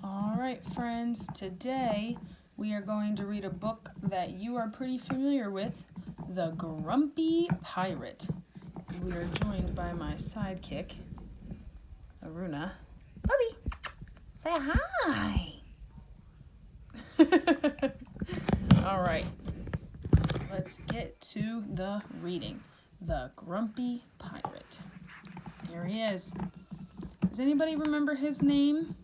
All right, friends, today we are going to read a book that you are pretty familiar with, The Grumpy Pirate. We are joined by my sidekick, Aruna. Bubby, say hi. All right, let's get to the reading. The Grumpy Pirate. Here he is. Does anybody remember his name?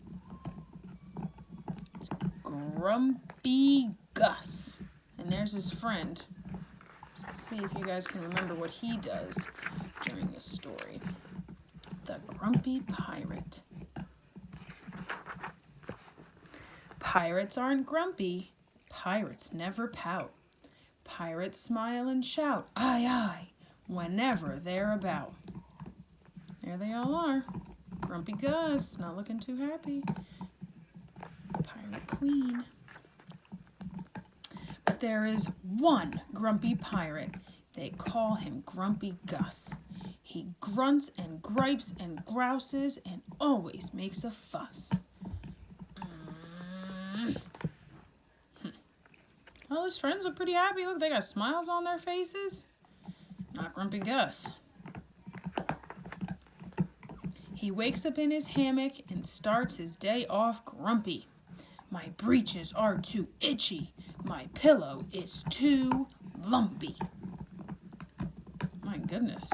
It's Grumpy Gus. And there's his friend. Let's see if you guys can remember what he does during this story. The Grumpy Pirate. Pirates aren't grumpy. Pirates never pout. Pirates smile and shout, aye, aye, whenever they're about. There they all are. Grumpy Gus, not looking too happy. Pirate Queen. But there is one grumpy pirate. They call him Grumpy Gus. He grunts and gripes and grouses and always makes a fuss. Well, his friends look pretty happy. Look, they got smiles on their faces. Not Grumpy Gus. He wakes up in his hammock and starts his day off grumpy. My breeches are too itchy. My pillow is too lumpy. My goodness.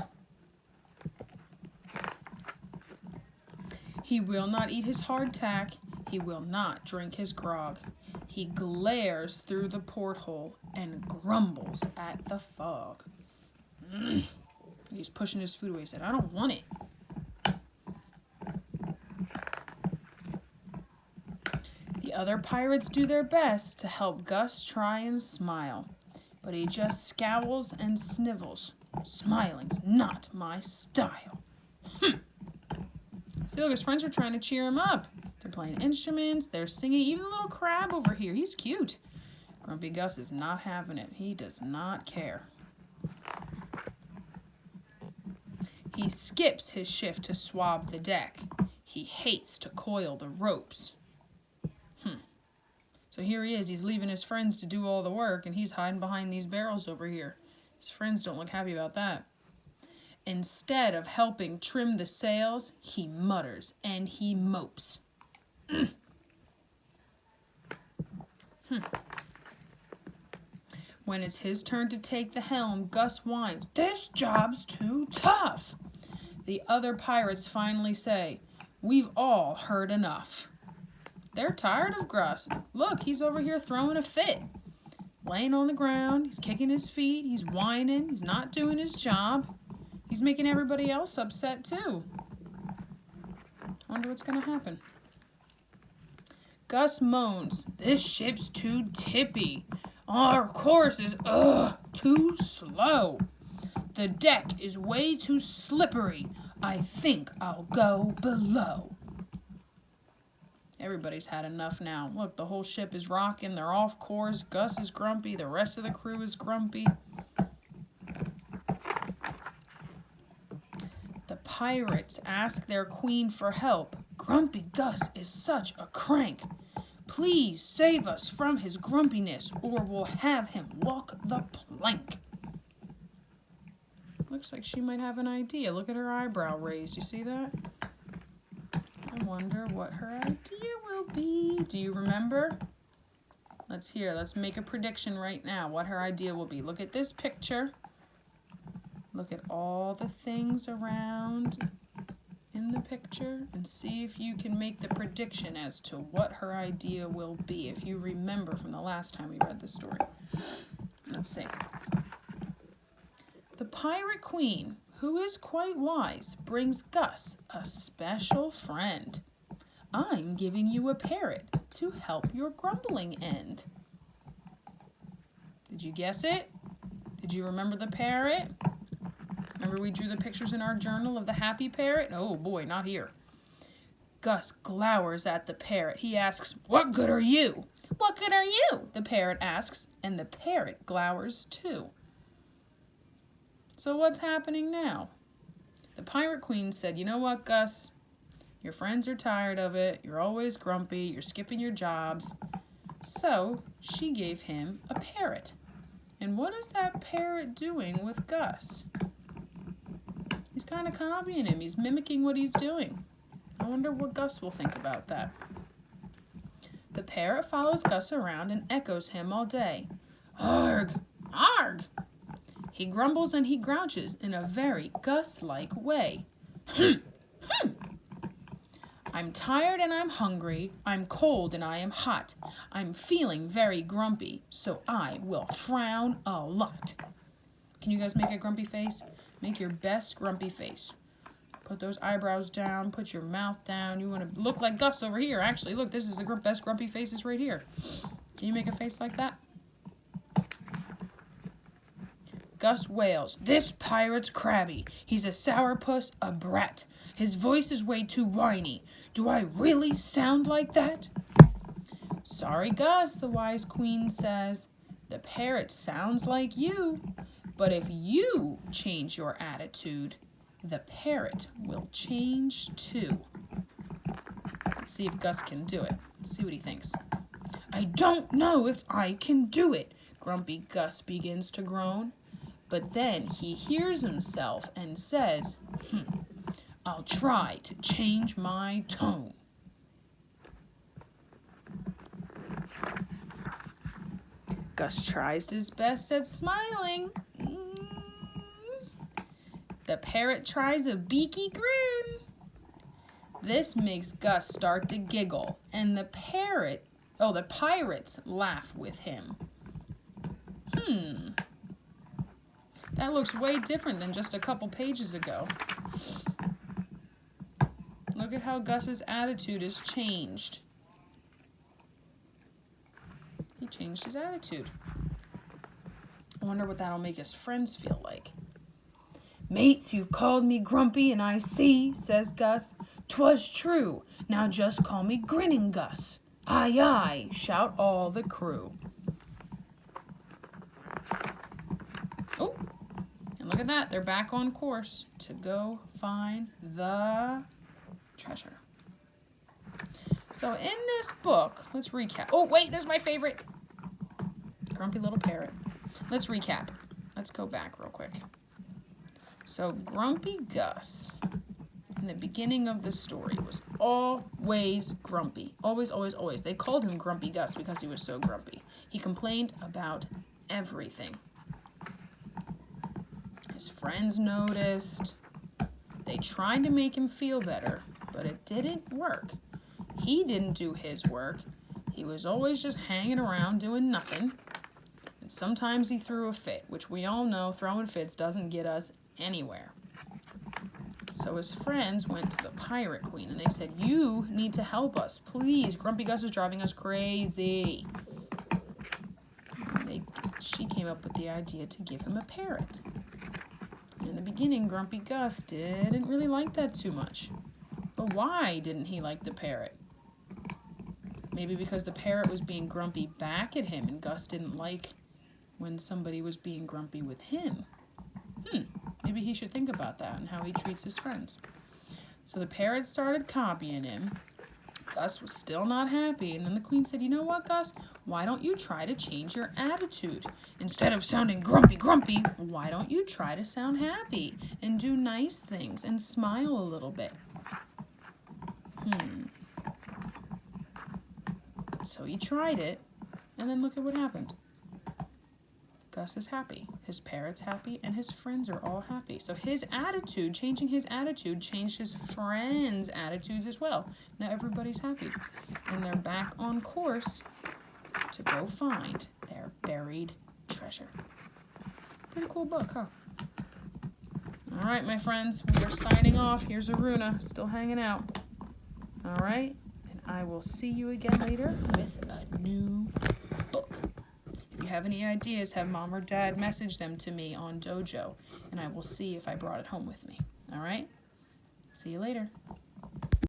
He will not eat his hardtack. He will not drink his grog. He glares through the porthole and grumbles at the fog. He's pushing his food away. He said, I don't want it. The other pirates do their best to help Gus try and smile, but he just scowls and snivels. Smiling's not my style. See, look, his friends are trying to cheer him up. They're playing instruments, they're singing. Even the little crab over here, he's cute. Grumpy Gus is not having it. He does not care. He skips his shift to swab the deck. He hates to coil the ropes. So here he is. He's leaving his friends to do all the work, and he's hiding behind these barrels over here. His friends don't look happy about that. Instead of helping trim the sails, he mutters and he mopes. When it's his turn to take the helm, Gus whines, this job's too tough. The other pirates finally say, we've all heard enough. They're tired of Gus. Look, he's over here throwing a fit. Laying on the ground, he's kicking his feet, he's whining, he's not doing his job. He's making everybody else upset too. Wonder what's gonna happen. Gus moans, this ship's too tippy. Our course is, too slow. The deck is way too slippery. I think I'll go below. Everybody's had enough now. Look, the whole ship is rocking. They're off course. Gus is grumpy. The rest of the crew is grumpy. The pirates ask their queen for help. Grumpy Gus is such a crank. Please save us from his grumpiness, or we'll have him walk the plank. Looks like she might have an idea. Look at her eyebrow raised. You see that? I wonder what her idea will be. Do you remember? Let's hear. Let's make a prediction right now what her idea will be. Look at this picture. Look at all the things around in the picture and see if you can make the prediction as to what her idea will be, if you remember from the last time we read this story. Let's see. The Pirate Queen, who is quite wise, brings Gus a special friend. I'm giving you a parrot to help your grumbling end. Did you guess it? Did you remember the parrot? Remember we drew the pictures in our journal of the Happy Parrot? Oh boy, not here. Gus glowers at the parrot. He asks, what good are you? What good are you? The parrot asks, and the parrot glowers too. So what's happening now? The Pirate Queen said, you know what, Gus? Your friends are tired of it. You're always grumpy. You're skipping your jobs. So she gave him a parrot. And what is that parrot doing with Gus? He's kind of copying him. He's mimicking what he's doing. I wonder what Gus will think about that. The parrot follows Gus around and echoes him all day. Arg! Arg! He grumbles and he grouches in a very Gus-like way. I'm tired and I'm hungry. I'm cold and I am hot. I'm feeling very grumpy, so I will frown a lot. Can you guys make a grumpy face? Make your best grumpy face. Put those eyebrows down. Put your mouth down. You want to look like Gus over here. Actually, look, this is the best grumpy faces right here. Can you make a face like that? Gus wails, "This pirate's crabby. He's a sourpuss, a brat. His voice is way too whiny. Do I really sound like that?" Sorry, Gus, the wise queen says. The parrot sounds like you. But if you change your attitude, the parrot will change too. Let's see if Gus can do it. Let's see what he thinks. I don't know if I can do it, Grumpy Gus begins to groan. But then he hears himself and says, I'll try to change my tone. Gus tries his best at smiling. The parrot tries a beaky grin. This makes Gus start to giggle, and the pirates laugh with him. That looks way different than just a couple pages ago. Look at how Gus's attitude has changed. He changed his attitude. I wonder what that'll make his friends feel like. Mates, you've called me grumpy and I see, says Gus. 'Twas true. Now just call me Grinning Gus. Aye, aye, shout all the crew. Oh, and look at that. They're back on course to go find the treasure. So in this book, let's recap. Oh, wait, there's my favorite. Grumpy little parrot. Let's recap. Let's go back real quick. So Grumpy Gus, in the beginning of the story, was always grumpy. Always, always, always. They called him Grumpy Gus because he was so grumpy. He complained about everything. His friends noticed. They tried to make him feel better, but it didn't work. He didn't do his work. He was always just hanging around doing nothing. And sometimes he threw a fit, which we all know throwing fits doesn't get us anywhere. So his friends went to the Pirate Queen and they said, you need to help us. Please, Grumpy Gus is driving us crazy. She came up with the idea to give him a parrot. In the beginning, Grumpy Gus didn't really like that too much. But why didn't he like the parrot? Maybe because the parrot was being grumpy back at him and Gus didn't like when somebody was being grumpy with him. Maybe he should think about that and how he treats his friends. So the parrot started copying him. Gus was still not happy. And then the queen said, you know what, Gus? Why don't you try to change your attitude? Instead of sounding grumpy, why don't you try to sound happy and do nice things and smile a little bit? So he tried it, and then look at what happened. Gus is happy, his parrot's happy, and his friends are all happy. So his attitude, changing his attitude, changed his friends' attitudes as well. Now everybody's happy, and they're back on course to go find their buried treasure. Pretty cool book, huh? All right, my friends, we are signing off. Here's Aruna, still hanging out. All right, and I will see you again later with a new book. If you have any ideas, have mom or dad message them to me on Dojo, and I will see if I brought it home with me. All right? See you later.